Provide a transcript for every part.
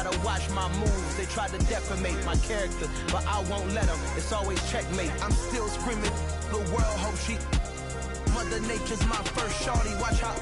gotta watch my moves. They try to defamate my character, but I won't let them. It's always checkmate. I'm still screaming, the world hope she. Mother Nature's my first shorty. Watch how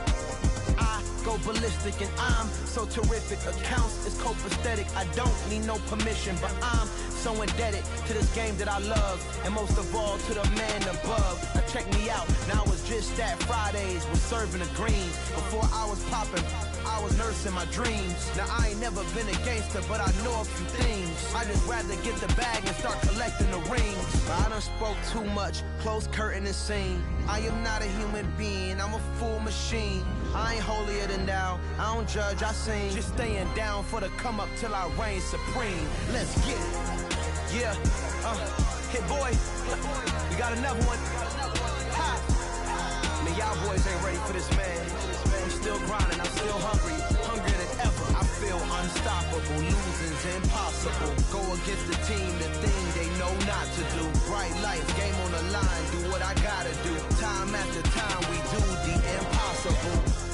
I go ballistic, and I'm so terrific. Accounts is copacetic. I don't need no permission, but I'm so indebted to this game that I love, and most of all to the man above. Now check me out. Now it's just that Fridays was serving the greens. Before I was popping, I was nursing my dreams. Now I ain't never been a gangster, but I know a few things. I just rather get the bag and start collecting the rings. I done spoke too much, close curtain and scene. I am not a human being, I'm a full machine. I ain't holier than thou, I don't judge, I sing. Just staying down for the come up till I reign supreme. Let's get it. Yeah, hit boy, we got another one. Ha! Man, y'all boys ain't ready for this, man. I'm still grinding, I'm still hungry, hungrier than ever. I feel unstoppable, losing's impossible. Go against the team, the thing they know not to do. Bright lights, game on the line, do what I gotta do. Time after time, we do the impossible.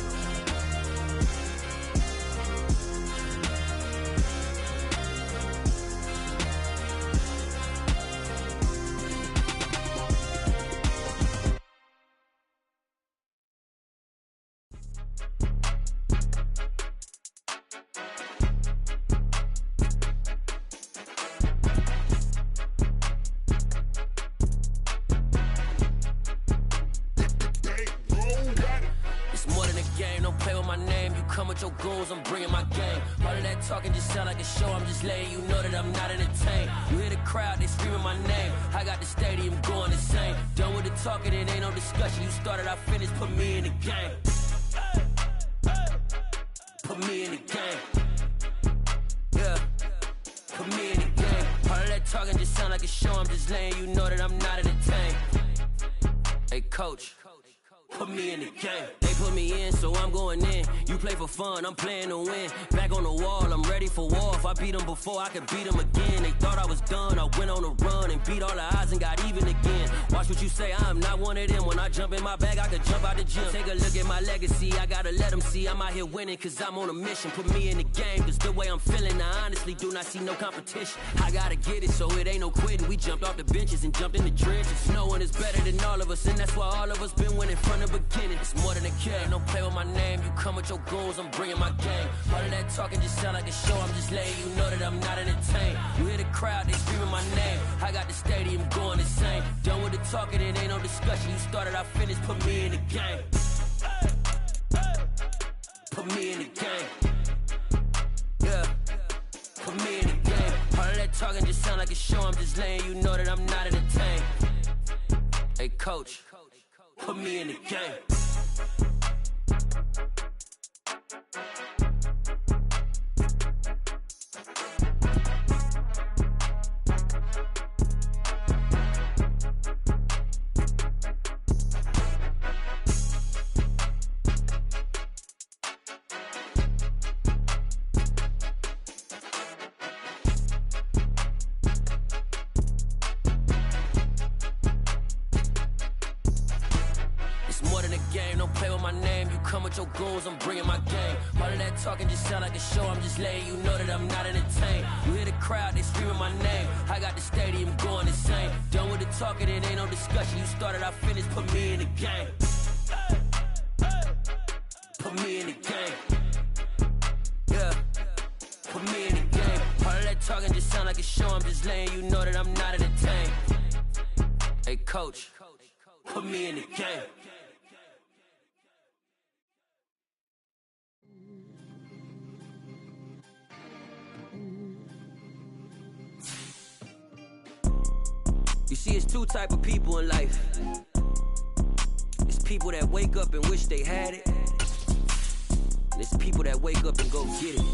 Your goons, I'm bringing my game. All of that talking just sound like a show. I'm just letting you know that I'm not entertained. You hear the crowd, they screaming my name. I got the stadium going insane. Done with the talking, it ain't no discussion. You started, I finished, put me in the game. Put me in the game. Yeah, put me in the game. All of that talking just sound like a show. I'm just letting you know that I'm not entertained. Hey coach, put me in the game. They put me in, so I'm going in. You play for fun, I'm playing to win. Back on the wall, I'm ready for war. If I beat them before, I could beat them again. They thought I was done, I went on a run and beat all the odds and got even again. Watch what you say, I'm not one of them. When I jump in my bag, I could jump out the gym. Take a look at my legacy, I gotta let them see I'm out here winning, cause I'm on a mission. Put me in the game, cause the way I'm feeling, I honestly do not see no competition. I gotta get it, so it ain't no quitting. We jumped off the benches and jumped in the trenches. No one is better than all of us, and that's why all of us been winning from the beginning. It's more than a game, don't play with my name. You come with your goons, I'm bringing my game. All of that talking just sound like a show. I'm just letting you know that I'm not entertained. You hear the crowd, they screaming my name. I got the stadium going insane. Done with the talking, it ain't no discussion. You started, I finished, put me in the game. Put me in the game. Yeah, put me in the game. All of that talking just sound like a show. I'm just letting you know that I'm not entertained. Hey coach, put me in the game. Your goons, I'm bringing my game. All of that talking just sound like a show. I'm just letting you know that I'm not entertained. You hear the crowd, they screaming my name. I got the stadium going insane. Done with the talking, it ain't no discussion. You started, I finished, put me in the game. Put me in the game. Yeah, put me in the game. All of that talking just sound like a show. I'm just letting you know that I'm not entertained. Hey coach, put me in the game. You see, it's two type of people in life. It's people that wake up and wish they had it, and it's people that wake up and go get it.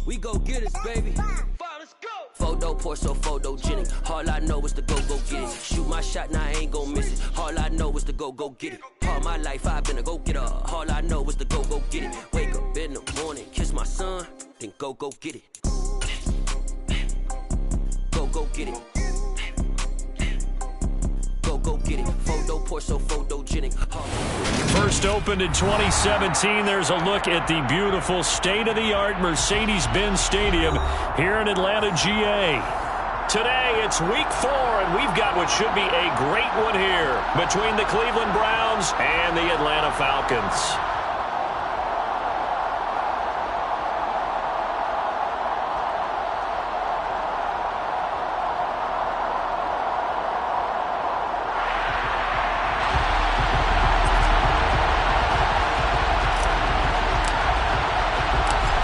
We go get it, baby. Let's go. Photo poor, so photogenic. All I know is to go get it. Shoot my shot, now I ain't gon' miss it. All I know is to go get it. All my life I've been a go-getter. All I know is to go get it. Wake up in the morning, kiss my son, then go get it. Go get it. go get it. Photo porso, photogenic. First opened in 2017. There's a look at the beautiful state-of-the-art Mercedes-Benz Stadium here in Atlanta, GA. Today, it's week 4, and we've got what should be a great one here between the Cleveland Browns and the Atlanta Falcons.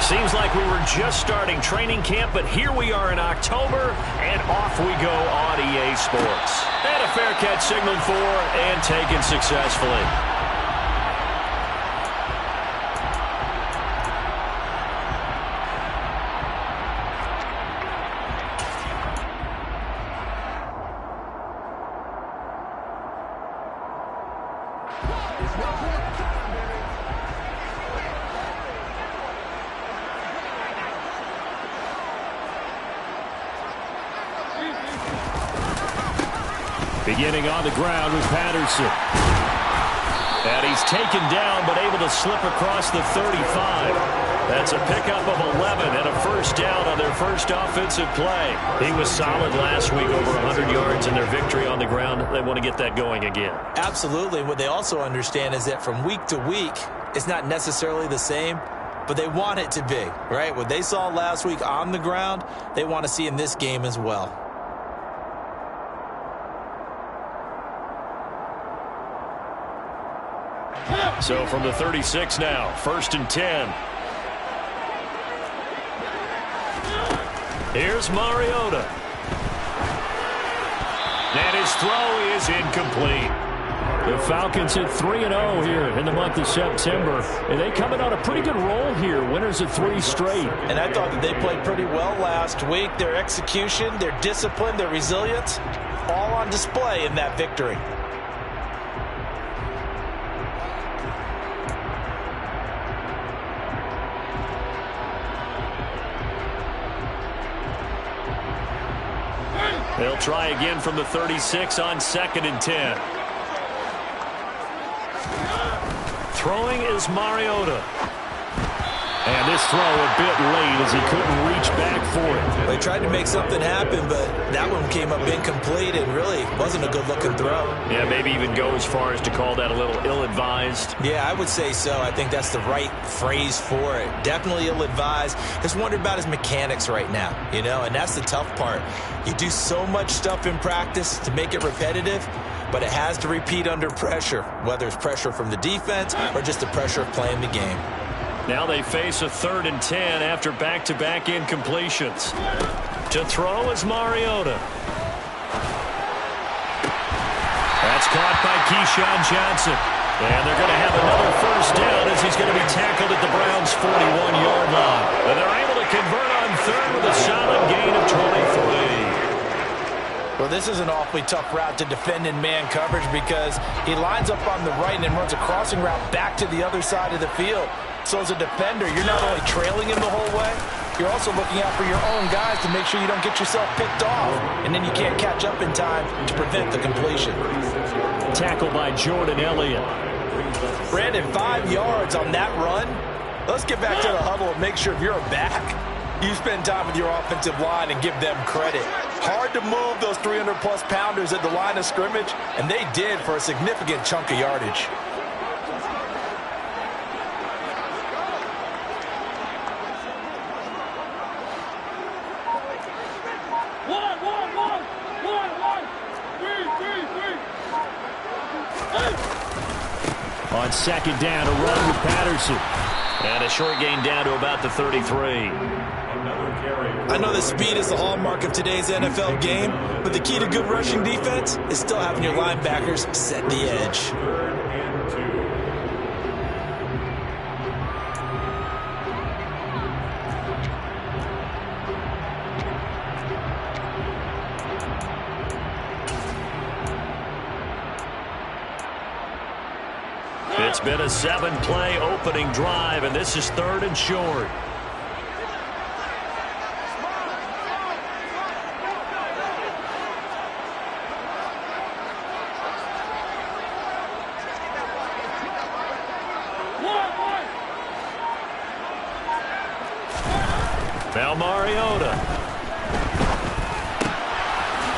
Seems like we were just starting training camp, but here we are in October, and off we go on EA Sports. And a fair catch signaled for and taken successfully. Beginning on the ground with Patterson. And he's taken down, but able to slip across the 35. That's a pickup of 11 and a first down on their first offensive play. He was solid last week, over 100 yards in their victory on the ground. They want to get that going again. Absolutely. What they also understand is that from week to week, it's not necessarily the same, but they want it to be, right? What they saw last week on the ground, they want to see in this game as well. So from the 36 now, 1st and 10. Here's Mariota. And his throw is incomplete. The Falcons hit 3-0 here in the month of September. And they come in on a pretty good roll here. Winners of 3 straight. And I thought that they played pretty well last week. Their execution, their discipline, their resilience, all on display in that victory. They'll try again from the 36 on 2nd and 10. Throwing is Mariota. And this throw a bit late as he couldn't reach back for it. They tried to make something happen, but that one came up incomplete and really wasn't a good-looking throw. Yeah, maybe even go as far as to call that a little ill-advised. Yeah, I would say so. I think that's the right phrase for it. Definitely ill-advised. Just wondered about his mechanics right now, you know, and that's the tough part. You do so much stuff in practice to make it repetitive, but it has to repeat under pressure, whether it's pressure from the defense or just the pressure of playing the game. Now they face a 3rd and 10 after back-to-back incompletions. To throw is Mariota. That's caught by Keyshawn Johnson. And they're going to have another first down as he's going to be tackled at the Browns' 41-yard line. And they're able to convert on 3rd with a solid gain of 23. Well, this is an awfully tough route to defend in man coverage because he lines up on the right and then runs a crossing route back to the other side of the field. So as a defender, you're not only trailing him the whole way, you're also looking out for your own guys to make sure you don't get yourself picked off. And then you can't catch up in time to prevent the completion. Tackled by Jordan Elliott. Brandon, 5 yards on that run. Let's get back to the huddle and make sure if you're a back, you spend time with your offensive line and give them credit. Hard to move those 300-plus pounders at the line of scrimmage, and they did for a significant chunk of yardage. On 2nd down, a run with Patterson. And a short gain down to about the 33. I know that speed is the hallmark of today's NFL game, but the key to good rushing defense is still having your linebackers set the edge. It's been a 7-play opening drive, and this is 3rd and short. Now Mariota.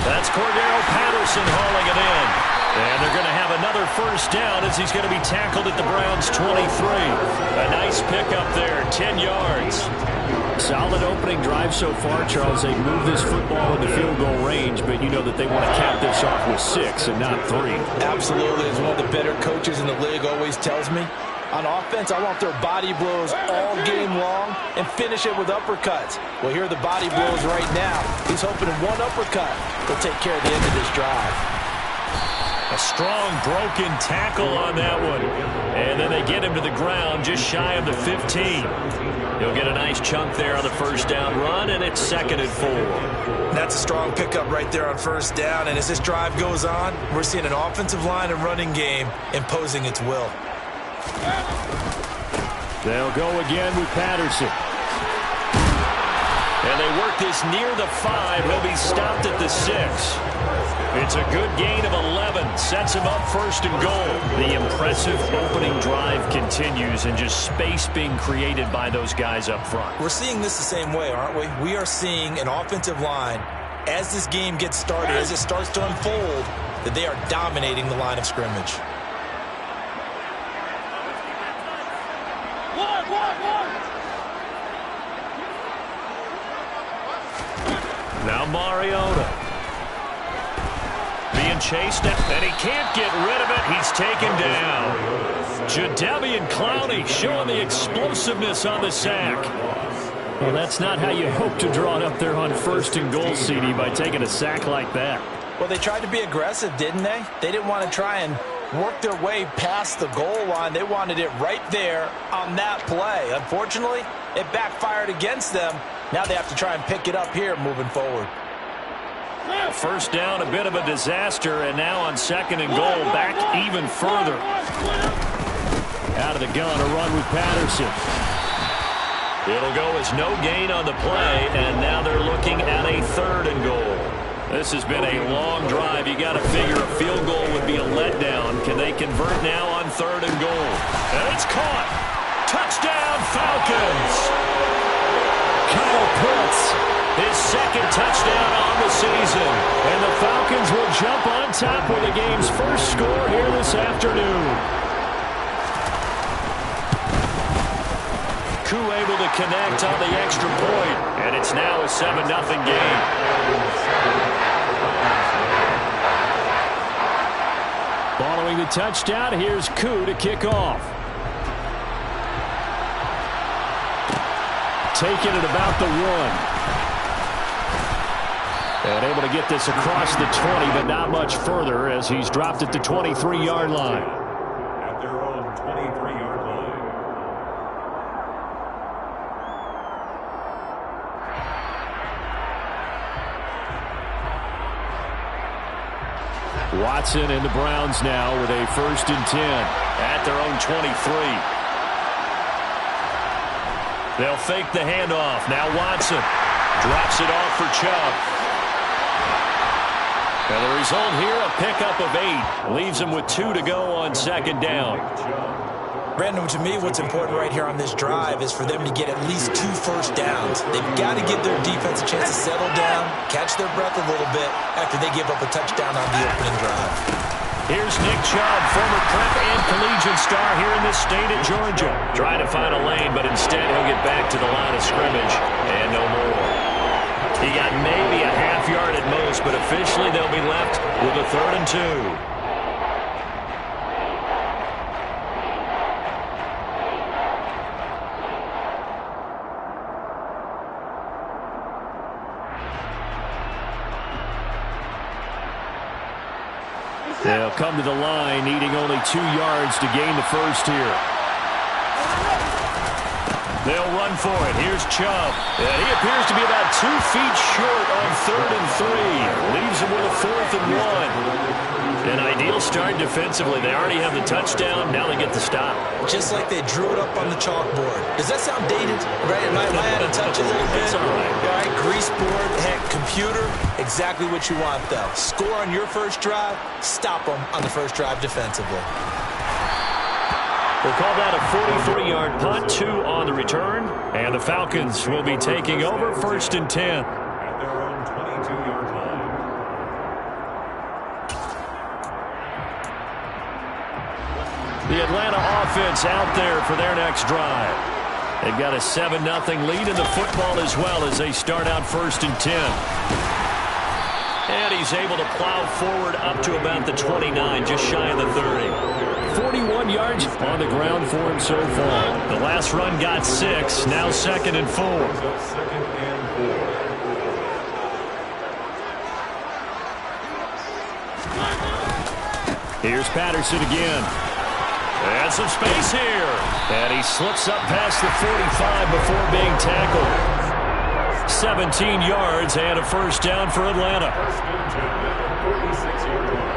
That's Cordero Patterson hauling it in. And they're going to have another first down as he's going to be tackled at the Browns' 23. A nice pickup there, 10 yards. Solid opening drive so far, Charles. They move this football into field goal range, but you know that they want to cap this off with 6 and not 3. Absolutely. As one of the better coaches in the league always tells me, on offense, I want their body blows all game long and finish it with uppercuts. Well, here are the body blows right now. He's hoping in one uppercut will take care of the end of this drive. A strong broken tackle on that one. And then they get him to the ground just shy of the 15. He'll get a nice chunk there on the first down run, and it's 2nd and 4. That's a strong pickup right there on first down. And as this drive goes on, we're seeing an offensive line and running game imposing its will. They'll go again with Patterson. And they work this near the 5. He'll be stopped at the 6. It's a good gain of 11. Sets him up 1st and goal. The impressive opening drive continues, and just space being created by those guys up front. We're seeing this the same way, aren't we? We are seeing an offensive line, as this game gets started, as it starts to unfold, that they are dominating the line of scrimmage. Now Mariota. Being chased, and he can't get rid of it. He's taken down. Jadeveon Clowney showing the explosiveness on the sack. Well, that's not how you hope to draw it up there on 1st and goal, CD, by taking a sack like that. Well, they tried to be aggressive, didn't they? They didn't want to try and work their way past the goal line. They wanted it right there on that play. Unfortunately, it backfired against them. Now they have to try and pick it up here moving forward. First down, a bit of a disaster, and now on 2nd and goal, back even further. Out of the gun, a run with Patterson. It'll go as no gain on the play, and now they're looking at a 3rd and goal. This has been a long drive. You got to figure a field goal would be a letdown. Can they convert now on 3rd and goal? And it's caught. Touchdown, Falcons. Kyle Pitts, his 2nd touchdown on the season. And the Falcons will jump on top with the game's first score here this afternoon. Koo able to connect on the extra point, and it's now a 7-0 game. Following the touchdown, here's Koo to kick off. Taking it about the 1. And able to get this across the 20, but not much further as he's dropped at the 23-yard line. At their own 23-yard line. Watson and the Browns now with a 1st and 10 at their own 23. They'll fake the handoff. Now Watson drops it off for Chubb. And the result here, a pickup of 8. Leaves him with 2 to go on 2nd down. Brandon, to me, what's important right here on this drive is for them to get at least 2 first downs. They've got to give their defense a chance to settle down, catch their breath a little bit after they give up a touchdown on the opening drive. Here's Nick Chubb, former prep and collegiate star here in this state of Georgia. Trying to find a lane, but instead he'll get back to the line of scrimmage and no more. He got maybe a half yard at most, but officially they'll be left with a 3rd and 2. They'll come to the line, needing only 2 yards to gain the first here. They'll run for it. Here's Chubb. And he appears to be about 2 feet short on 3rd and 3. Leaves him with a 4th and 1. An ideal start defensively. They already have the touchdown. Now they get the stop. Just like they drew it up on the chalkboard. Does that sound dated? Right? Am I out of touch a little bit? It's all right. All right, grease board, heck, computer. Exactly what you want, though. Score on your first drive. Stop them on the first drive defensively. We'll call that a 43-yard punt, 2 on the return. And the Falcons will be taking over 1st and 10. At their own 22-yard line. The Atlanta offense out there for their next drive. They've got a 7-0 lead in the football as well as they start out 1st and 10. And he's able to plow forward up to about the 29, just shy of the 30. 41 yards on the ground for him so far. The last run got 6, now 2nd and 4. Second and 4. Here's Patterson again. And some space here. And he slips up past the 45 before being tackled. 17 yards and a 1st down for Atlanta. 1st and 10 at the 46-yard line.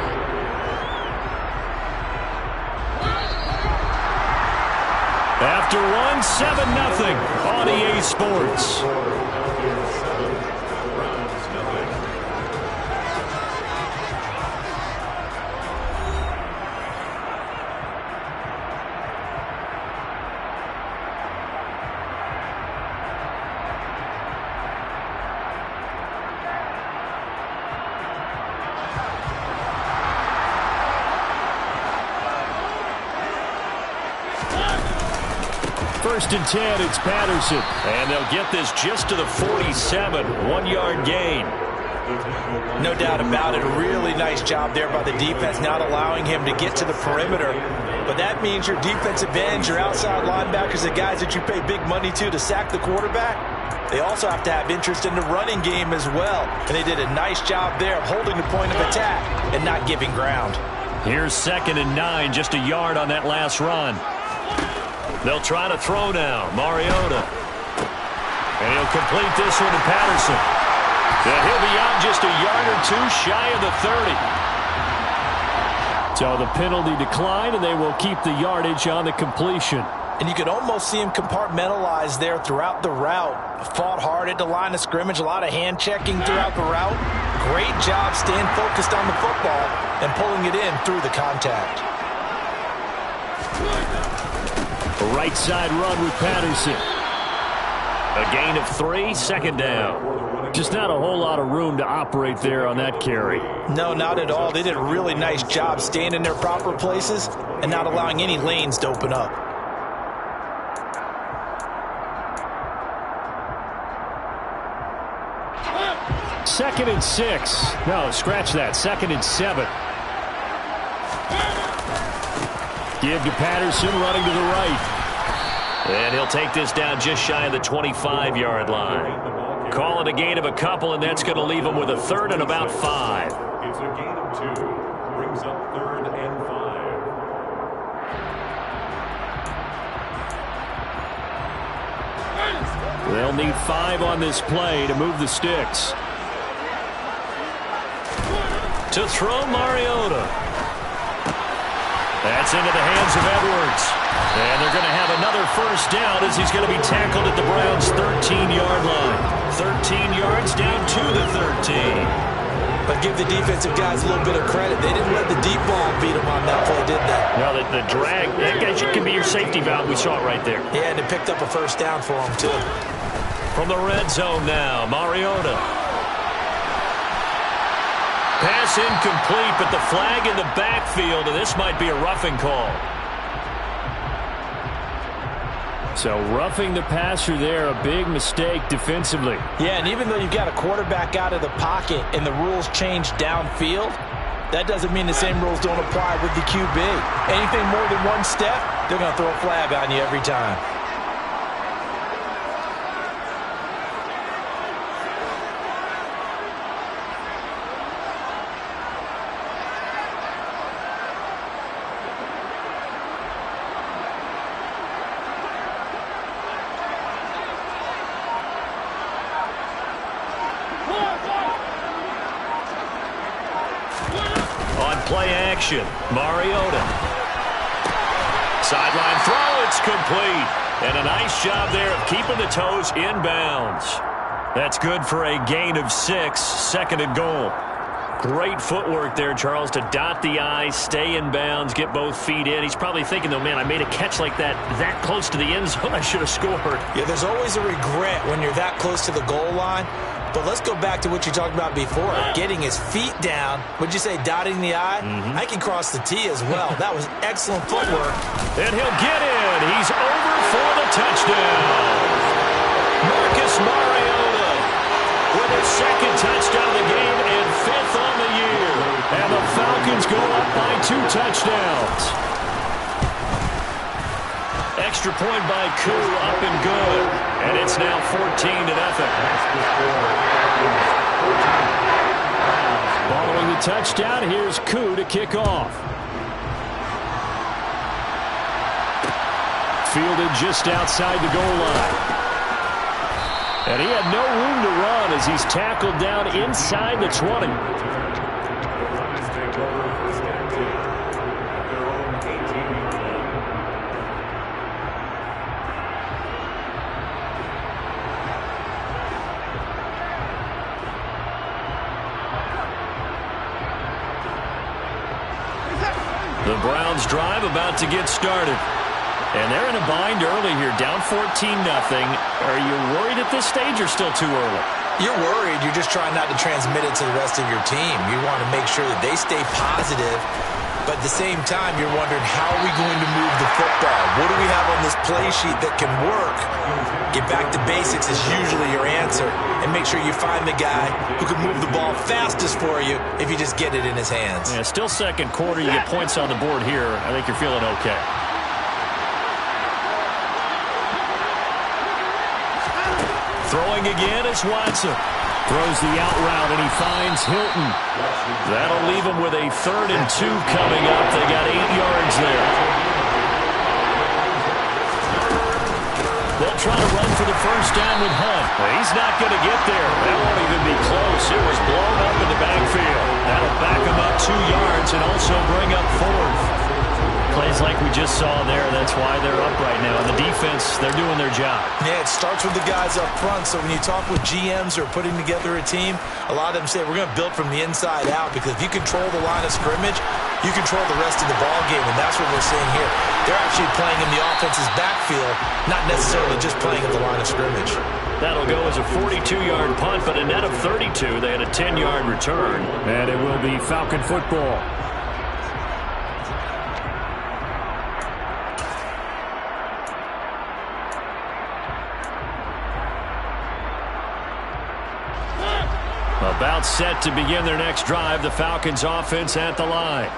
After one, 7-0 on EA Sports. First and 10, it's Patterson. And they'll get this just to the 47, 1-yard gain. No doubt about it. A really nice job there by the defense, not allowing him to get to the perimeter. But that means your defensive ends, your outside linebackers, the guys that you pay big money to sack the quarterback, they also have to have interest in the running game as well. And they did a nice job there of holding the point of attack and not giving ground. Here's 2nd and 9, just a yard on that last run. They'll try to throw now. Mariota. And he'll complete this one to Patterson. And he'll be out just a yard or 2 shy of the 30. So the penalty declined, and they will keep the yardage on the completion. And you could almost see him compartmentalize there throughout the route. Fought hard at the line of scrimmage, a lot of hand checking throughout the route. Great job staying focused on the football and pulling it in through the contact. A right side run with Patterson. A gain of 3, 2nd down. Just not a whole lot of room to operate there on that carry. No, not at all. They did a really nice job staying in their proper places and not allowing any lanes to open up. Second and 6. No, scratch that. 2nd and 7. Give to Patterson, running to the right. And he'll take this down just shy of the 25-yard line. Call it a gain of a couple, and that's going to leave him with a 3rd and about 5. It's a gain of 2. Brings up 3rd and 5. They'll need 5 on this play to move the sticks. To throw, Mariota. That's into the hands of Edwards. And they're going to have another 1st down as he's going to be tackled at the Browns' 13-yard line. 13 yards down to the 13. But give the defensive guys a little bit of credit. They didn't let the deep ball beat them on that play, did they? No, the drag, that guy can be your safety valve. We saw it right there. Yeah, and it picked up a 1st down for them, too. From the red zone now, Mariota. Pass incomplete, but the flag in the backfield, and this might be a roughing call. So roughing the passer there, a big mistake defensively. Yeah, and even though you've got a quarterback out of the pocket and the rules change downfield, that doesn't mean the same rules don't apply with the QB. Anything more than 1 step, they're going to throw a flag on you every time. Play action. Mariota. Sideline throw. It's complete. And a nice job there of keeping the toes in bounds. That's good for a gain of 6. 2nd and goal. Great footwork there, Charles, to dot the I, stay in bounds, get both feet in. He's probably thinking, though, man, I made a catch like that close to the end zone. I should have scored. Yeah, there's always a regret when you're that close to the goal line. But let's go back to what you talked about before, getting his feet down. Would you say dotting the I? I can cross the T as well. That was excellent footwork. And he'll get in. He's over for the touchdown. Marcus Mariota with his second touchdown of the game and 5th on the year. And the Falcons go up by 2 touchdowns. Extra point by Koo, up and good. And it's now 14-0. Following the touchdown, here's Koo to kick off. Fielded just outside the goal line. And he had no room to run as he's tackled down inside the 20. The Browns drive about to get started. And they're in a bind early here, down 14-0. Are you worried at this stage or still too early? You're worried. You're just trying not to transmit it to the rest of your team. You want to make sure that they stay positive. But at the same time, you're wondering, how are we going to move the football? What do we have on this play sheet that can work? Get back to basics is usually your answer. And make sure you find the guy who can move the ball fastest for you if you just get it in his hands. Yeah, still second quarter. You get points on the board here. I think you're feeling okay. Throwing again is Watson. Throws the out route, and he finds Hilton. That'll leave him with a 3rd and 2 coming up. They got 8 yards there. They'll try to run for the first down with Hunt. Well, he's not going to get there. That won't even be close. It was blown up in the backfield. That'll back him up 2 yards and also bring up 4th. Plays like we just saw there, that's why they're up right now. And the defense, they're doing their job. Yeah, it starts with the guys up front. So when you talk with GMs who are putting together a team, a lot of them say we're going to build from the inside out, because if you control the line of scrimmage, you control the rest of the ball game, and that's what we're seeing here. They're actually playing in the offense's backfield, not necessarily just playing at the line of scrimmage. That'll go as a 42-yard punt, but a net of 32. They had a 10-yard return. And it will be Falcon football. About set to begin their next drive, the Falcons offense at the line.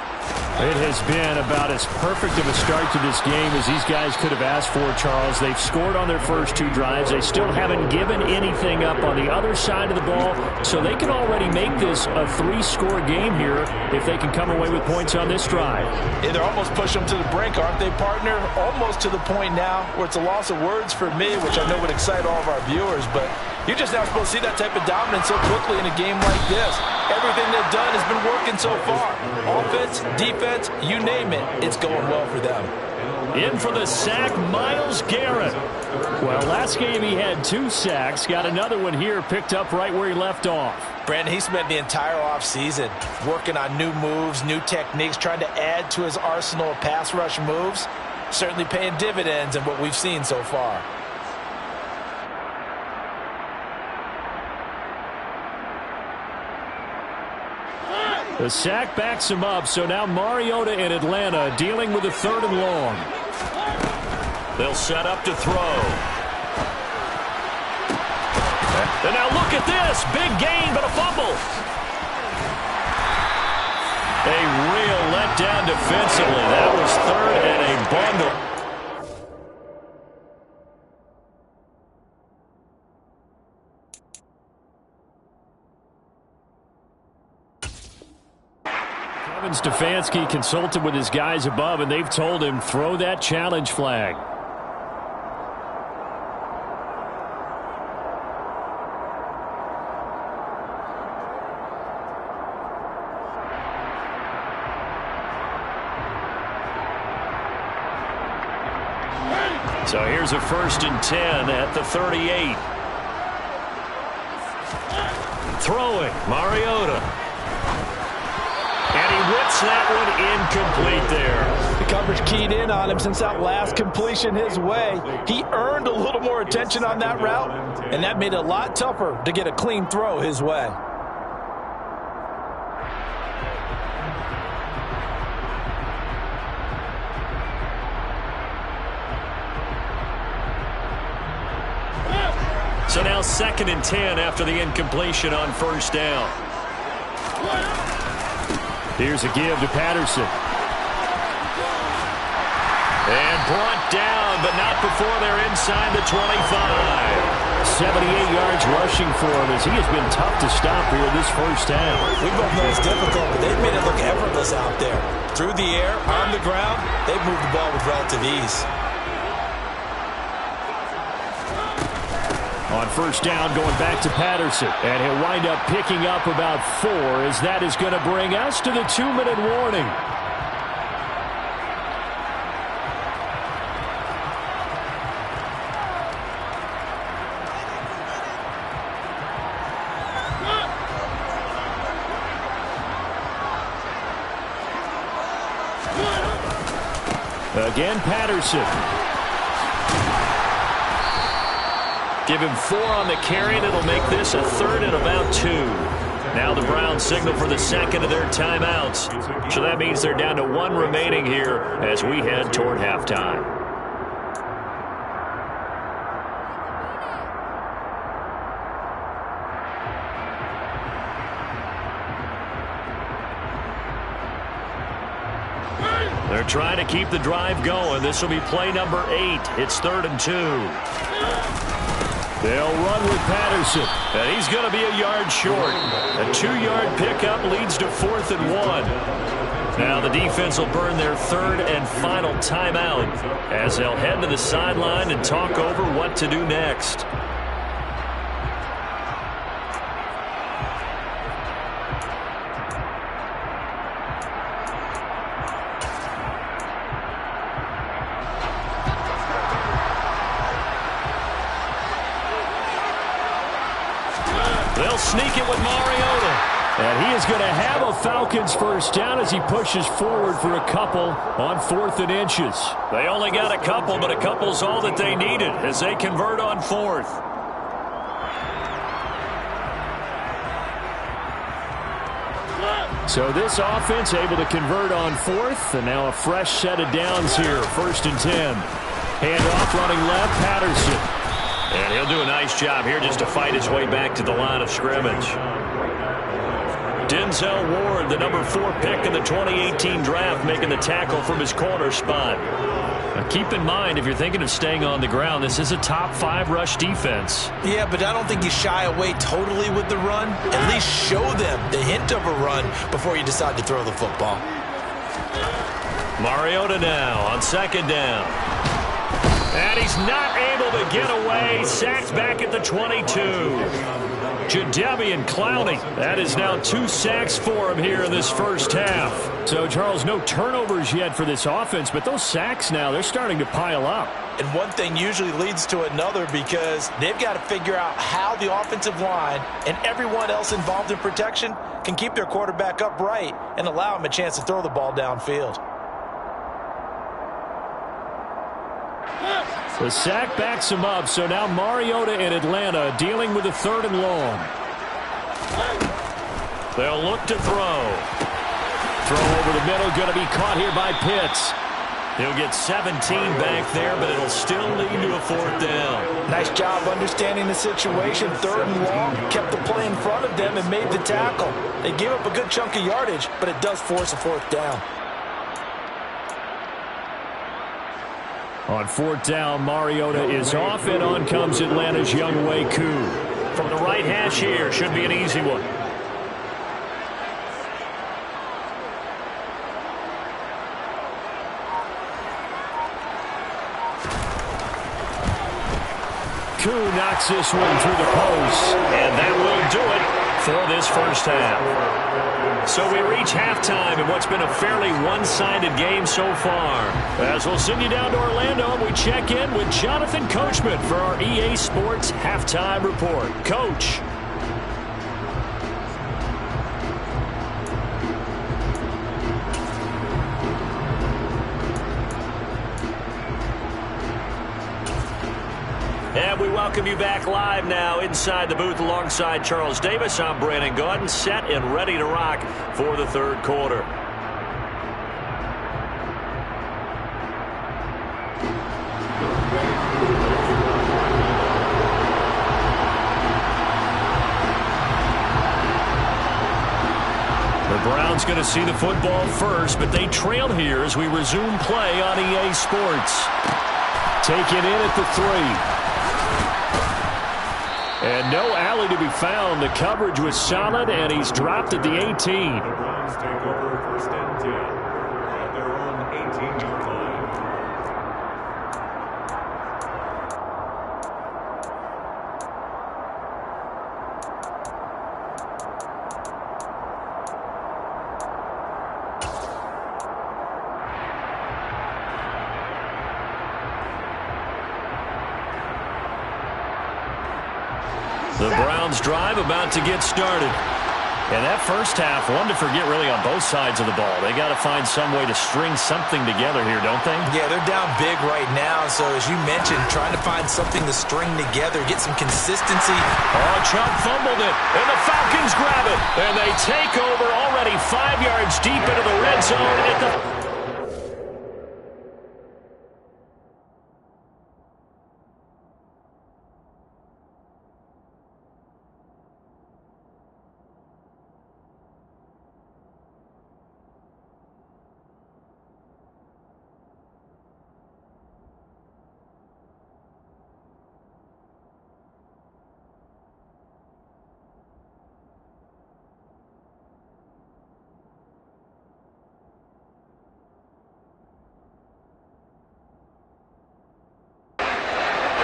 It has been about as perfect of a start to this game as these guys could have asked for, Charles. They've scored on their first 2 drives. They still haven't given anything up on the other side of the ball, so they can already make this a 3-score game here if they can come away with points on this drive. Yeah, they're almost pushing them to the brink, aren't they, partner? Almost to the point now where it's a loss of words for me, which I know would excite all of our viewers, but you're just not supposed to see that type of dominance so quickly in a game like this. Everything they've done has been working so far. Offense, defense, you name it, it's going well for them. In for the sack, Myles Garrett. Well, last game he had 2 sacks. Got another one here, picked up right where he left off. Brandon, he spent the entire offseason working on new moves, new techniques, trying to add to his arsenal of pass rush moves. Certainly paying dividends in what we've seen so far. The sack backs him up, so now Mariota in Atlanta dealing with a 3rd and long. They'll set up to throw. And now look at this. Big gain, but a fumble. A real letdown defensively. That was 3rd and a bundle. Stefanski consulted with his guys above, and they've told him throw that challenge flag. So here's a 1st and 10 at the 38. Throwing, Mariota. And he whips that one incomplete there. The coverage keyed in on him since that last completion his way. He earned a little more attention on that route, and that made it a lot tougher to get a clean throw his way. So now 2nd and 10 after the incompletion on first down. Here's a give to Patterson. And brought down, but not before they're inside the 25. 78 yards rushing for him as he has been tough to stop here this first half. We both know it's difficult, but they've made it look effortless out there. Through the air, on the ground, they've moved the ball with relative ease. On first down, going back to Patterson. And he'll wind up picking up about 4 as that is going to bring us to the 2-minute warning. Again, Patterson. Give him 4 on the carry, and it'll make this a 3rd and about 2. Now the Browns signal for the 2nd of their timeouts. So that means they're down to 1 remaining here as we head toward halftime. They're trying to keep the drive going. This will be play number 8. It's 3rd and 2. They'll run with Patterson, and he's going to be a yard short. A 2-yard pickup leads to 4th and 1. Now the defense will burn their 3rd and final timeout as they'll head to the sideline and talk over what to do next. They'll sneak it with Mariota. And he is going to have a Falcons first down as he pushes forward for a couple on 4th and inches. They only got a couple, but a couple's all that they needed as they convert on 4th. So this offense able to convert on 4th, and now a fresh set of downs here. 1st and 10. Handoff running left, Patterson. And he'll do a nice job here just to fight his way back to the line of scrimmage. Denzel Ward, the number 4 pick in the 2018 draft, making the tackle from his corner spot. Now keep in mind, if you're thinking of staying on the ground, this is a top 5 rush defense. Yeah, but I don't think you shy away totally with the run. At least show them the hint of a run before you decide to throw the football. Mariota now on 2nd down. And he's not able to get away. Sacked back at the 22. Jadeveon Clowney. That is now 2 sacks for him here in this first half. So, Charles, no turnovers yet for this offense, but those sacks now, they're starting to pile up. And one thing usually leads to another because they've got to figure out how the offensive line and everyone else involved in protection can keep their quarterback upright and allow him a chance to throw the ball downfield. The sack backs him up, so now Mariota in Atlanta dealing with a 3rd and long. They'll look to throw. Throw over the middle, going to be caught here by Pitts. He'll get 17 back there, but it'll still lead to a 4th down. Nice job understanding the situation. 3rd and long, kept the play in front of them and made the tackle. They gave up a good chunk of yardage, but it does force a 4th down. On 4th down, Mariota is off, and on comes Atlanta's Younghoe Koo. From the right hash here, should be an easy one. Koo knocks this one through the post, and that will do it for this first half. So we reach halftime in what's been a fairly one-sided game so far. As we'll send you down to Orlando, and we check in with Jonathan Coachman for our EA Sports Halftime Report. Coach. And we welcome you back live now inside the booth alongside Charles Davis. I'm Brandon Gaudin, set and ready to rock for the third quarter. The Browns going to see the football first, but they trail here as we resume play on EA Sports. Taken in at the 3. And no alley to be found. The coverage was solid, and he's dropped at the 18. The Browns take over first and 10 at their own 18-yard line. The Browns drive about to get started. And that first half, one to forget really on both sides of the ball. They got to find some way to string something together here, don't they? Yeah, they're down big right now. So as you mentioned, trying to find something to string together, get some consistency. Oh, Chubb fumbled it, and the Falcons grab it. And they take over already 5 yards deep into the red zone at the...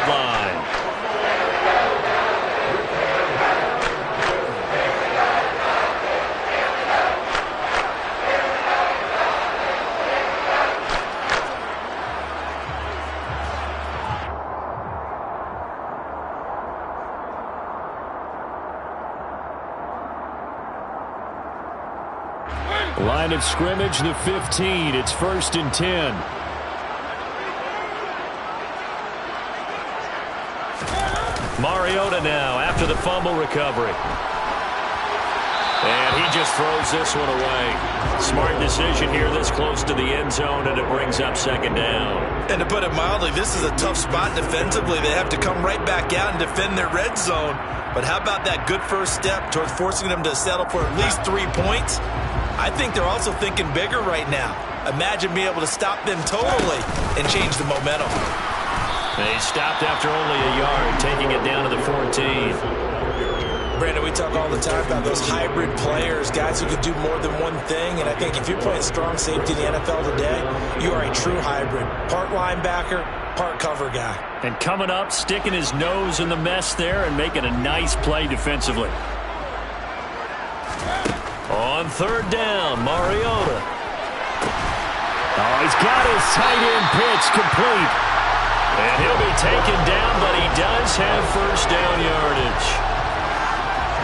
line. Line of scrimmage, the 15. It's 1st and 10. Mariota now after the fumble recovery. And he just throws this one away. Smart decision here this close to the end zone, and it brings up 2nd down. And to put it mildly, this is a tough spot defensively. They have to come right back out and defend their red zone. But how about that good first step towards forcing them to settle for at least 3 points? I think they're also thinking bigger right now. Imagine being able to stop them totally and change the momentum. They stopped after only a yard, taking it down to the 14. Brandon, we talk all the time about those hybrid players, guys who can do more than one thing. And I think if you're playing strong safety in the NFL today, you are a true hybrid. Part linebacker, part cover guy. And coming up, sticking his nose in the mess there and making a nice play defensively. On 3rd down, Mariota. Oh, he's got his tight end pitch complete. And he'll be taken down, but he does have 1st down yardage.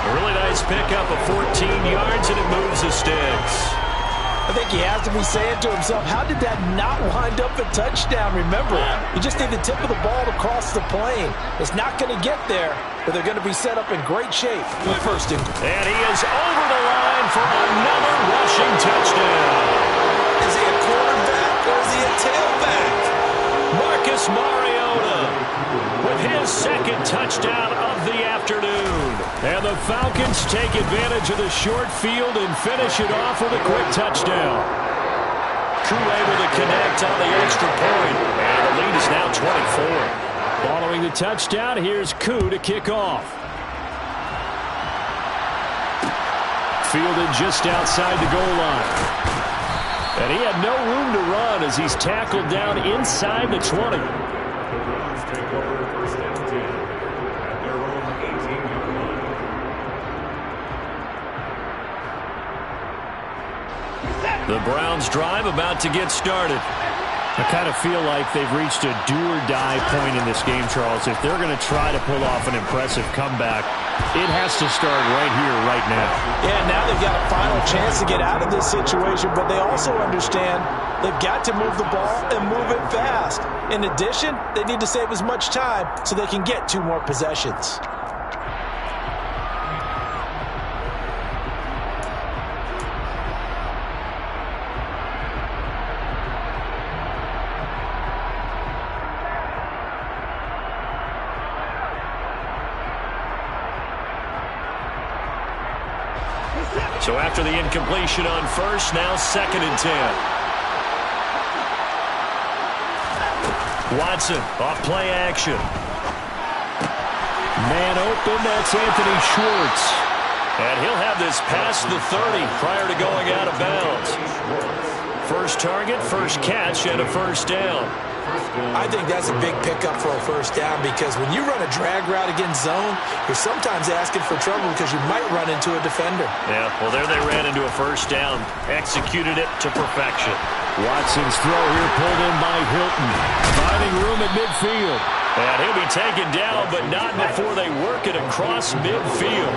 A really nice pickup of 14 yards, and it moves the sticks. I think he has to be saying to himself, how did that not wind up a touchdown? Remember, you just need the tip of the ball to cross the plane. It's not going to get there, but they're going to be set up in great shape for 1st and... And he is over the line for another rushing touchdown. Is he a quarterback or is he a tailback? Marcus Mariota with his 2nd touchdown of the afternoon. And the Falcons take advantage of the short field and finish it off with a quick touchdown. Crew able to connect on the extra point. And the lead is now 24. Following the touchdown, here's Koo to kick off. Fielded just outside the goal line. And he had no room to run as he's tackled down inside the 20. Take over 1st and 10 at their own 18-yard line. The Browns drive about to get started. I kind of feel like they've reached a do-or-die point in this game, Charles. If they're going to try to pull off an impressive comeback, It has to start right here, right now. Yeah, now they've got a final chance to get out of this situation, but they also understand they've got to move the ball and move it fast. In addition, they need to save as much time so they can get 2 more possessions. So after the incompletion on first, now 2nd and 10. Watson off play action. Man open, that's Anthony Schwartz. And he'll have this past the 30 prior to going out of bounds. First target, first catch, and a first down. I think that's a big pickup for a first down because when you run a drag route against zone, you're sometimes asking for trouble because you might run into a defender. Yeah, well, there they ran into a first down. Executed it to perfection. Watson's throw here pulled in by Hilton. Finding room at midfield. And he'll be taken down, but not before they work it across midfield.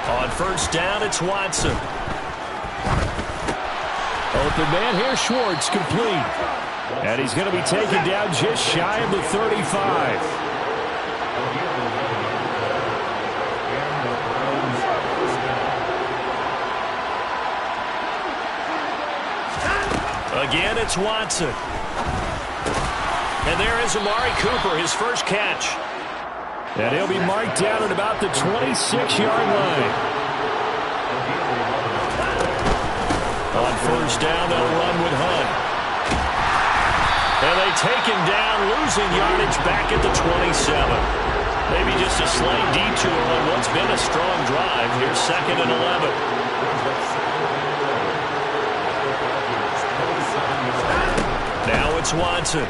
On first down, it's Watson. Open man here, Schwartz, complete. And he's going to be taken down just shy of the 35. Again, it's Watson. And there is Amari Cooper, his first catch. And he'll be marked down at about the 26-yard line. On first down, they'll run with Hunt. And they take him down, losing yardage back at the 27. Maybe just a slight detour on what's been a strong drive. Here's 2nd and 11. Now it's Watson.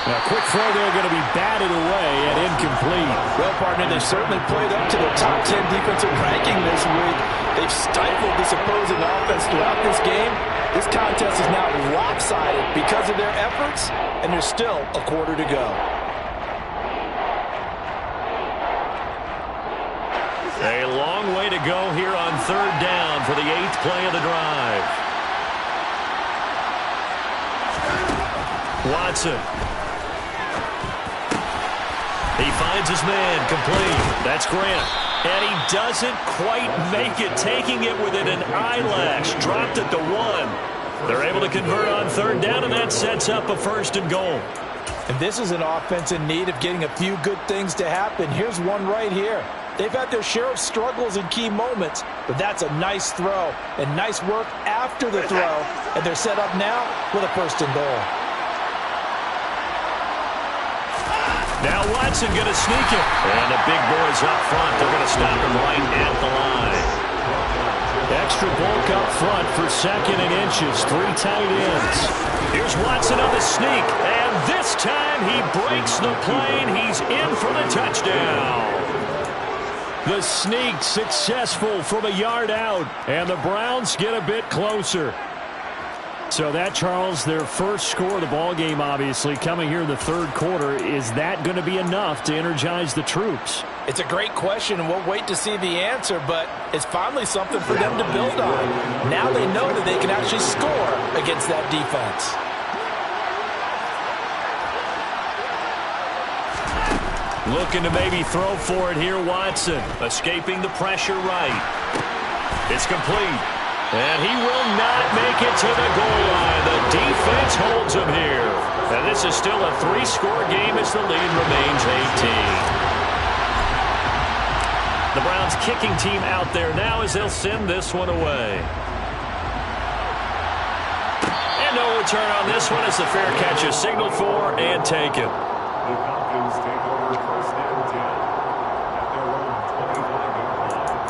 Now, quick throw there going to be batted away and incomplete. Well, partner, they certainly played up to the top 10 defensive ranking this week. They've stifled this opposing offense throughout this game. This contest is now lopsided because of their efforts, and there's still a quarter to go. A long way to go here on 3rd down for the 8th play of the drive. Watson. He finds his man, complete. That's Grant. And he doesn't quite make it, taking it within an eyelash. Dropped at the 1. They're able to convert on 3rd down, and that sets up a 1st and goal. And this is an offense in need of getting a few good things to happen. Here's one right here. They've had their share of struggles in key moments, but that's a nice throw and nice work after the throw. And they're set up now with a 1st and goal. Now Watson going to sneak it. And the big boys up front. They're going to stop him right at the line. Extra bulk up front for 2nd and inches. 3 tight ends. Here's Watson on the sneak. And this time he breaks the plane. He's in for the touchdown. The sneak successful from a yard out. And the Browns get a bit closer. So that, Charles, their first score of the ball game, obviously, coming here in the 3rd quarter. Is that going to be enough to energize the troops? It's a great question, and we'll wait to see the answer, but it's finally something for them to build on. Now they know that they can actually score against that defense. Looking to maybe throw for it here, Watson. Escaping the pressure right. It's complete. And he will not make it to the goal line. The defense holds him here. And this is still a 3-score game as the lead remains 18. The Browns kicking team out there now as they'll send this one away. And no return on this one as the fair catch is signaled for and taken. The Falcons take over 1st and 10 at their own 25-yard line.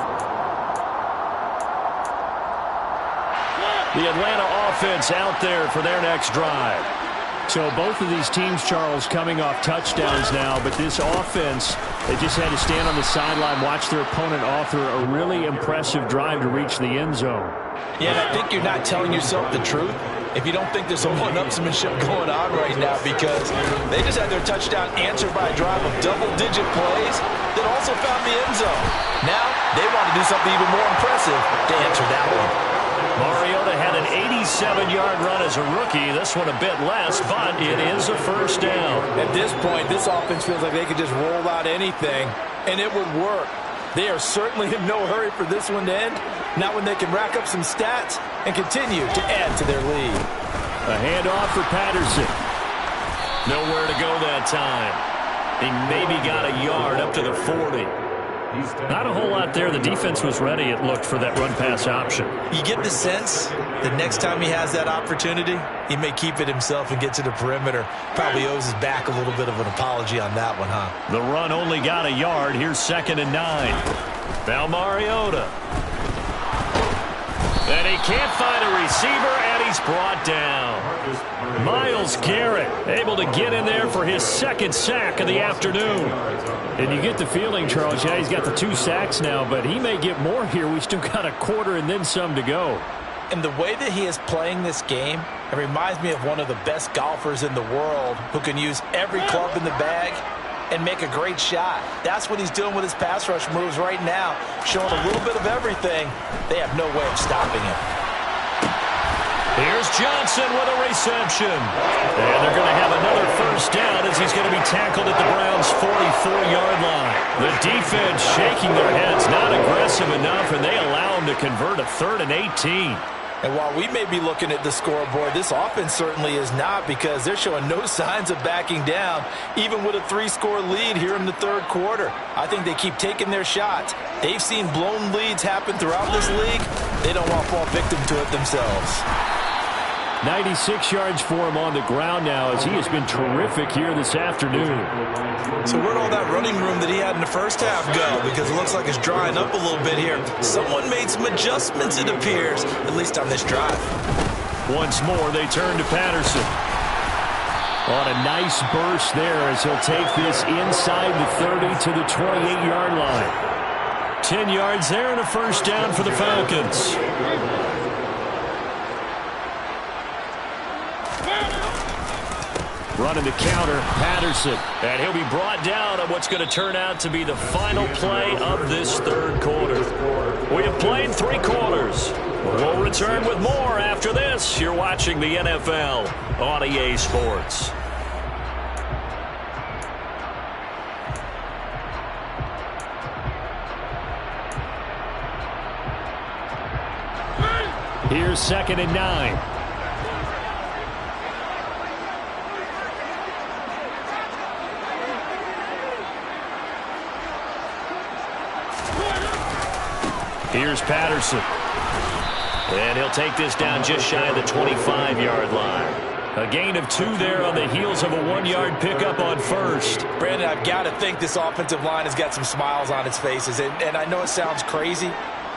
The Atlanta offense out there for their next drive. So both of these teams, Charles, coming off touchdowns now, but this offense, they just had to stand on the sideline, watch their opponent author a really impressive drive to reach the end zone. Yeah, and I think you're not telling yourself the truth if you don't think there's some one-upsmanship going on right now, because they just had their touchdown answered by a drive of double-digit plays that also found the end zone. Now they want to do something even more impressive to answer that one. Mariota had an 87-yard run as a rookie. This one a bit less, but it is a first down. At this point, this offense feels like they could just roll out anything, and it would work. They are certainly in no hurry for this one to end, not when they can rack up some stats and continue to add to their lead. A handoff for Patterson. Nowhere to go that time. He maybe got a yard up to the 40. Not a whole lot there. The defense was ready, it looked, for that run-pass option. You get the sense that next time he has that opportunity, he may keep it himself and get to the perimeter. Probably owes his back a little bit of an apology on that one, huh? The run only got a yard. Here's 2nd and 9. Now Mariota. And he can't find a receiver, and he's brought down. Myles Garrett able to get in there for his 2nd sack of the afternoon. And you get the feeling, Charles, yeah, he's got the 2 sacks now, but he may get more here. We still got a quarter and then some to go. And the way that he is playing this game, it reminds me of one of the best golfers in the world who can use every club in the bag and make a great shot. That's what he's doing with his pass rush moves right now, showing a little bit of everything. They have no way of stopping him. Here's Johnson with a reception. And they're going to have another first down as he's going to be tackled at the Browns' 44-yard line. The defense shaking their heads, not aggressive enough, and they allow him to convert a 3rd and 18. And while we may be looking at the scoreboard, this offense certainly is not, because they're showing no signs of backing down, even with a 3-score lead here in the 3rd quarter. I think they keep taking their shots. They've seen blown leads happen throughout this league. They don't want to fall victim to it themselves. 96 yards for him on the ground now, as he has been terrific here this afternoon. So where'd all that running room that he had in the first half go? Because it looks like it's drying up a little bit here. Someone made some adjustments, it appears, at least on this drive. Once more, they turn to Patterson. On a nice burst there as he'll take this inside the 30 to the 28-yard line. 10 yards there and a first down for the Falcons. Running the counter, Patterson. And he'll be brought down on what's going to turn out to be the final play of this 3rd quarter. We have played 3 quarters. We'll return with more after this. You're watching the NFL on EA Sports. Here's 2nd and 9. Here's Patterson. And he'll take this down just shy of the 25-yard line. A gain of 2 there on the heels of a 1-yard pickup on first. Brandon, I've got to think this offensive line has got some smiles on its faces. And I know it sounds crazy,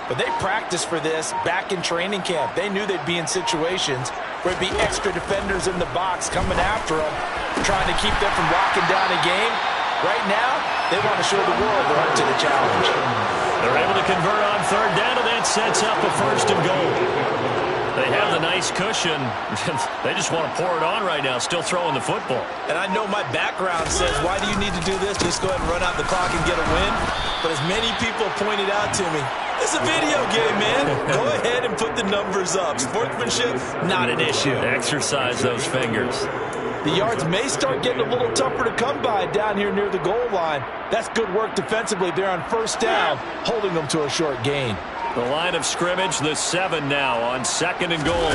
but they practiced for this back in training camp. They knew they'd be in situations where it'd be extra defenders in the box coming after them, trying to keep them from locking down a game. Right now, they want to show the world they're up to the challenge. They're able to convert on 3rd down, and that sets up a 1st and goal. They have the nice cushion. They just want to pour it on right now, still throwing the football. And I know my background says, why do you need to do this? Just go ahead and run out the clock and get a win. But as many people pointed out to me, it's a video game, man. Go ahead and put the numbers up. Sportsmanship, not an issue. Exercise those fingers. The yards may start getting a little tougher to come by down here near the goal line. That's good work defensively there on 1st down, holding them to a short gain. The line of scrimmage, the 7 now on 2nd and goal.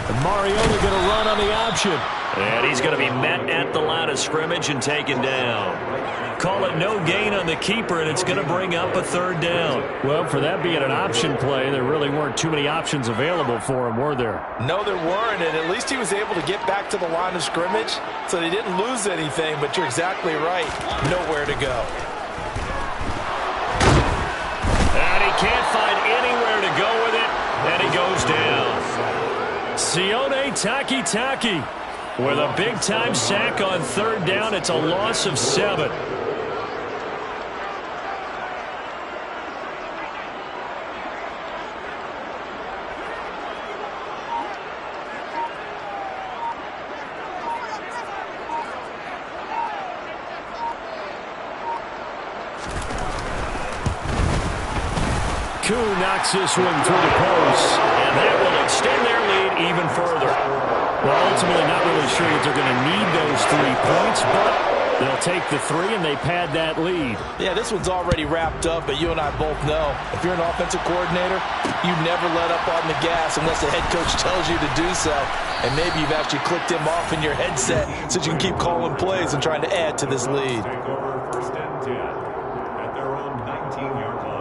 And Mariota going to run on the option. And he's going to be met at the line of scrimmage and taken down. Call it no gain on the keeper, and it's going to bring up a 3rd down. Well, for that being an option play, there really weren't too many options available for him, were there? No, there weren't, and at least he was able to get back to the line of scrimmage, so they didn't lose anything, but you're exactly right. Nowhere to go. And he can't find anywhere to go with it, and he goes down. Sione Takitaki With a big-time sack on third down, it's a loss of 7. Koo knocks this one through the post, and that will extend their lead even further. Well, ultimately not really sure that they're going to need those 3 points, but they'll take the 3 and they pad that lead. Yeah, this one's already wrapped up, but you and I both know if you're an offensive coordinator, you never let up on the gas unless the head coach tells you to do so. And maybe you've actually clicked him off in your headset so you can keep calling plays and trying to add to this lead. Take over 1st and 10 at their own 19-yard line.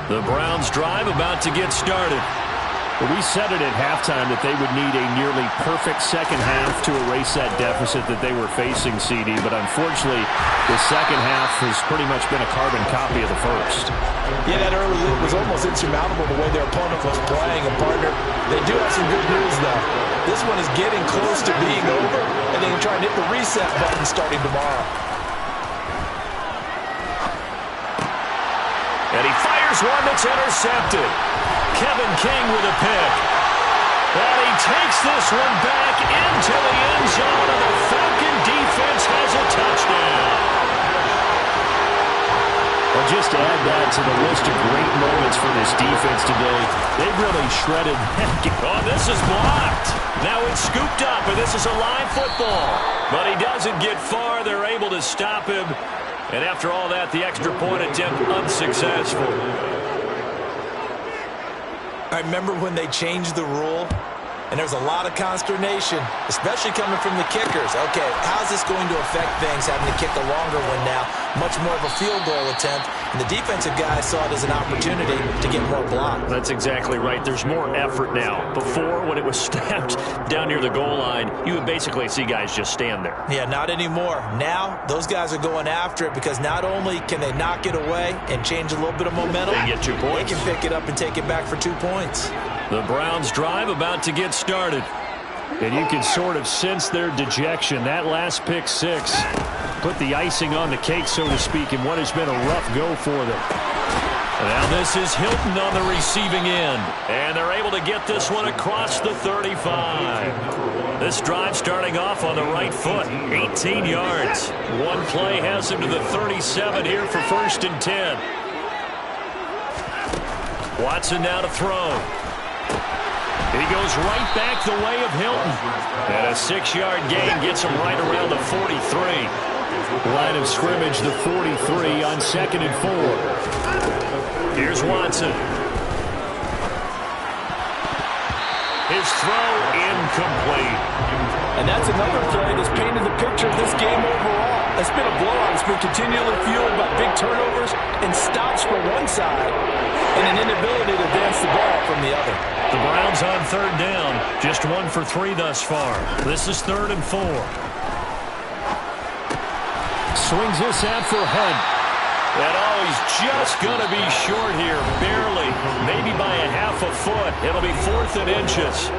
The Browns drive about to get started. Well, we said it at halftime that they would need a nearly perfect second half to erase that deficit that they were facing, CD. But unfortunately, the second half has pretty much been a carbon copy of the first. Yeah, that early lead was almost insurmountable the way their opponent was playing. And, partner, they do have some good news, though. This one is getting close to being over, and they can try and hit the reset button starting tomorrow. And he fires one that's intercepted. Kevin King with a pick. And he takes this one back into the end zone, and the Falcon defense has a touchdown. Well, just to add that to the list of great moments for this defense today, they really shredded that game. Oh, this is blocked. Now it's scooped up, and this is a live football. But he doesn't get far. They're able to stop him. And after all that, the extra point attempt unsuccessful. I remember when they changed the rule, and there was a lot of consternation, especially coming from the kickers. Okay, how's this going to affect things, having to kick a longer one now, much more of a field goal attempt, and the defensive guys saw it as an opportunity to get more blocks. That's exactly right. There's more effort now. Before, when it was snapped down near the goal line, you would basically see guys just stand there. Yeah, not anymore. Now, those guys are going after it because not only can they knock it away and change a little bit of momentum, they get 2 points. They can pick it up and take it back for 2 points. The Browns drive about to get started. And you can sort of sense their dejection. That last pick 6 put the icing on the cake, so to speak, in what has been a rough go for them. And now this is Hilton on the receiving end. And they're able to get this one across the 35. This drive starting off on the right foot. 18 yards. One play has him to the 37 here for 1st and 10. Watson now to throw. He goes right back the way of Hilton. And a 6-yard gain gets him right around the 43. Line of scrimmage, the 43 on 2nd and 4. Here's Watson. His throw incomplete. And that's another play that's painted the picture of this game overall. It's been a blowout. It's been continually fueled by big turnovers and stops from one side and an inability to advance the ball from the other. The Browns on 3rd down. Just 1 for 3 thus far. This is 3rd and 4. Swings this out for Hunt. And oh, he's just going to be short here. Barely. Maybe by a half a foot. It'll be 4th and inches.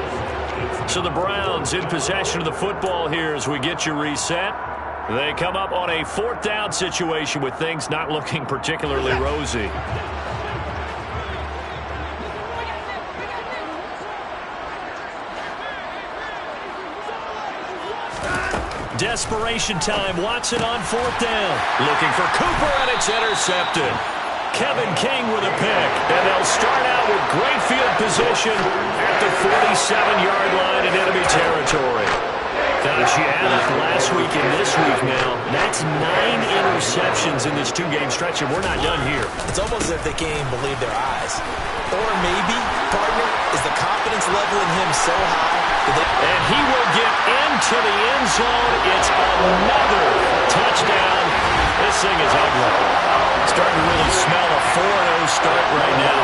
So the Browns in possession of the football here as we get you reset. They come up on a 4th down situation with things not looking particularly rosy. Desperation time. Watson on 4th down. Looking for Cooper, and it's intercepted. Kevin King with a pick. And they'll start out with great field position at the 47-yard line in enemy territory. Gosh, you add up last week and this week now. That's 9 interceptions in this 2-game stretch, and we're not done here. It's almost as if they can't even believe their eyes. Or maybe, partner, is the confidence level in him so high that and he will get into the end zone. It's another touchdown. This thing is ugly. Starting to really smell a 4-0 start right now.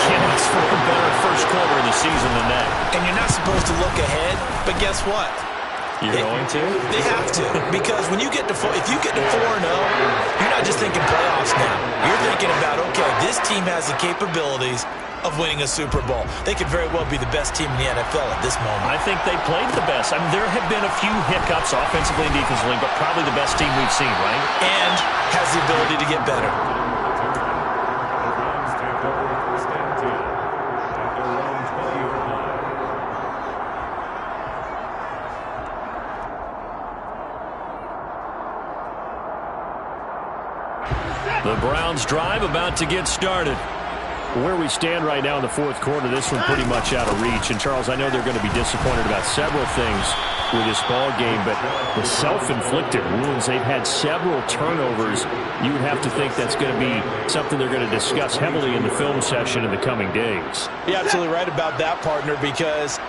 Can't ask for a better first quarter of the season than that. And you're not supposed to look ahead, but guess what? You're going to? They have to. Because when you get to if you get to 4-0, you're not just thinking playoffs now. You're thinking about, okay, this team has the capabilities of winning a Super Bowl. They could very well be the best team in the NFL at this moment. I think they played the best. I mean, there have been a few hiccups offensively and defensively, but probably the best team we've seen, right? And has the ability to get better. The Browns take over first and 10 at their own 20-yard line. The Browns drive about to get started. Where we stand right now in the fourth quarter, this one pretty much out of reach. And, Charles, I know they're going to be disappointed about several things with this ball game, but the self-inflicted wounds, they've had several turnovers. You would have to think that's going to be something they're going to discuss heavily in the film session in the coming days. You're absolutely right about that, partner, because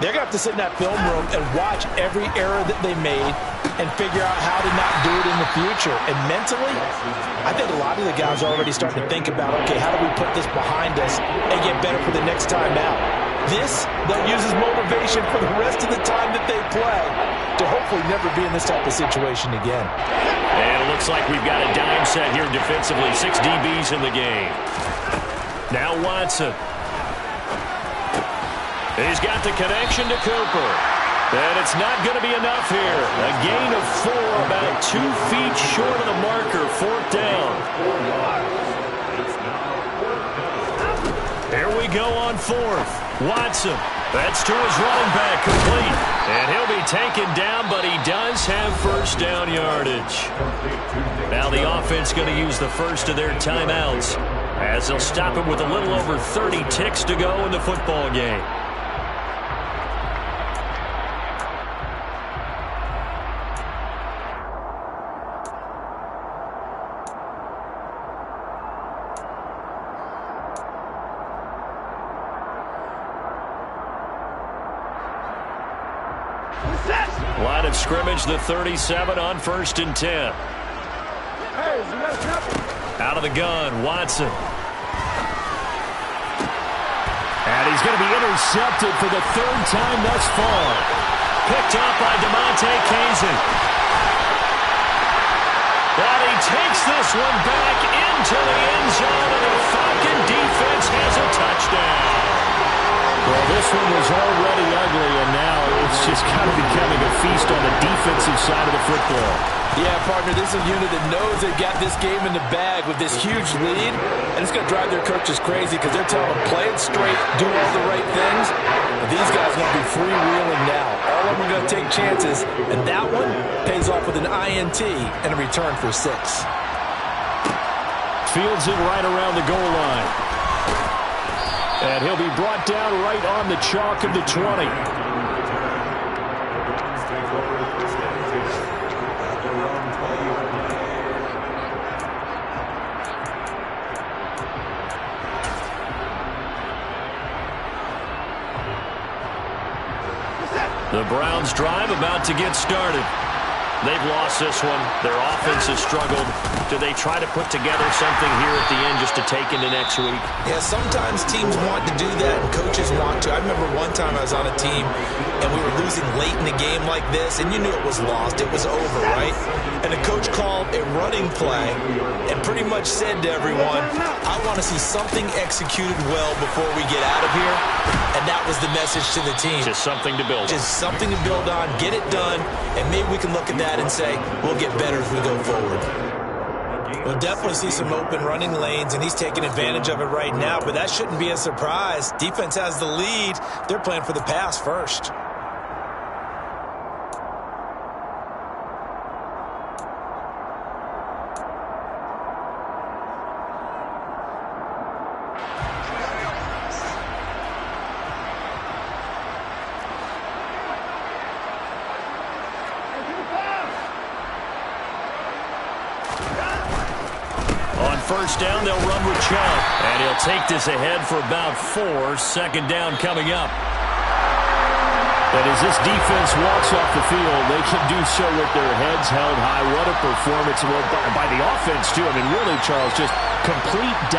they're going to have to sit in that film room and watch every error that they made and figure out how to not do it in the future. And mentally, I think a lot of the guys are already starting to think about, okay, how do we put this behind us and get better for the next time out? This, they'll use as motivation for the rest of the time that they play to hopefully never be in this type of situation again. And it looks like we've got a dime set here defensively. 6 DBs in the game. Now Watson. He's got the connection to Cooper. And it's not going to be enough here. A gain of 4, about 2 feet short of the marker. 4th down. Here we go on 4th. Watson. That's to his running back, complete. And he'll be taken down, but he does have first down yardage. Now the offense going to use the first of their timeouts as they'll stop it with a little over 30 ticks to go in the football game. Line of scrimmage, the 37 on 1st and 10. Out of the gun, Watson. And he's going to be intercepted for the 3rd time thus far. Picked up by DeMonte Kazin. But he takes this one back into the end zone, and the Falcon defense has a touchdown. Well, this one was already ugly, and now it's just kind of becoming a feast on the defensive side of the football. Yeah, partner, this is a unit that knows they've got this game in the bag with this huge lead, and it's going to drive their coaches crazy because they're telling them, play it straight, do all the right things. But these guys are going to be freewheeling now. All of them are going to take chances, and that one pays off with an INT and a return for 6. Fields it right around the goal line. And he'll be brought down right on the chalk of the 20. The Browns drive about to get started. They've lost this one. Their offense has struggled. Do they try to put together something here at the end just to take into next week? Yeah, sometimes teams want to do that and coaches want to. I remember one time I was on a team and we were losing late in a game like this, and you knew it was lost. It was over, right? And the coach called a running play and pretty much said to everyone, I want to see something executed well before we get out of here. And that was the message to the team. Just something to build on. Just something to build on, get it done, and maybe we can look at that and say, we'll get better as we go forward. We'll definitely see some open running lanes, and he's taking advantage of it right now, but that shouldn't be a surprise. Defense has the lead. They're playing for the pass first. First down, they'll run with Chubb. And he'll take this ahead for about 4. 2nd down coming up. And as this defense walks off the field, they can do so with their heads held high. What a performance by the offense, too. I mean, really, Charles, just complete dominance.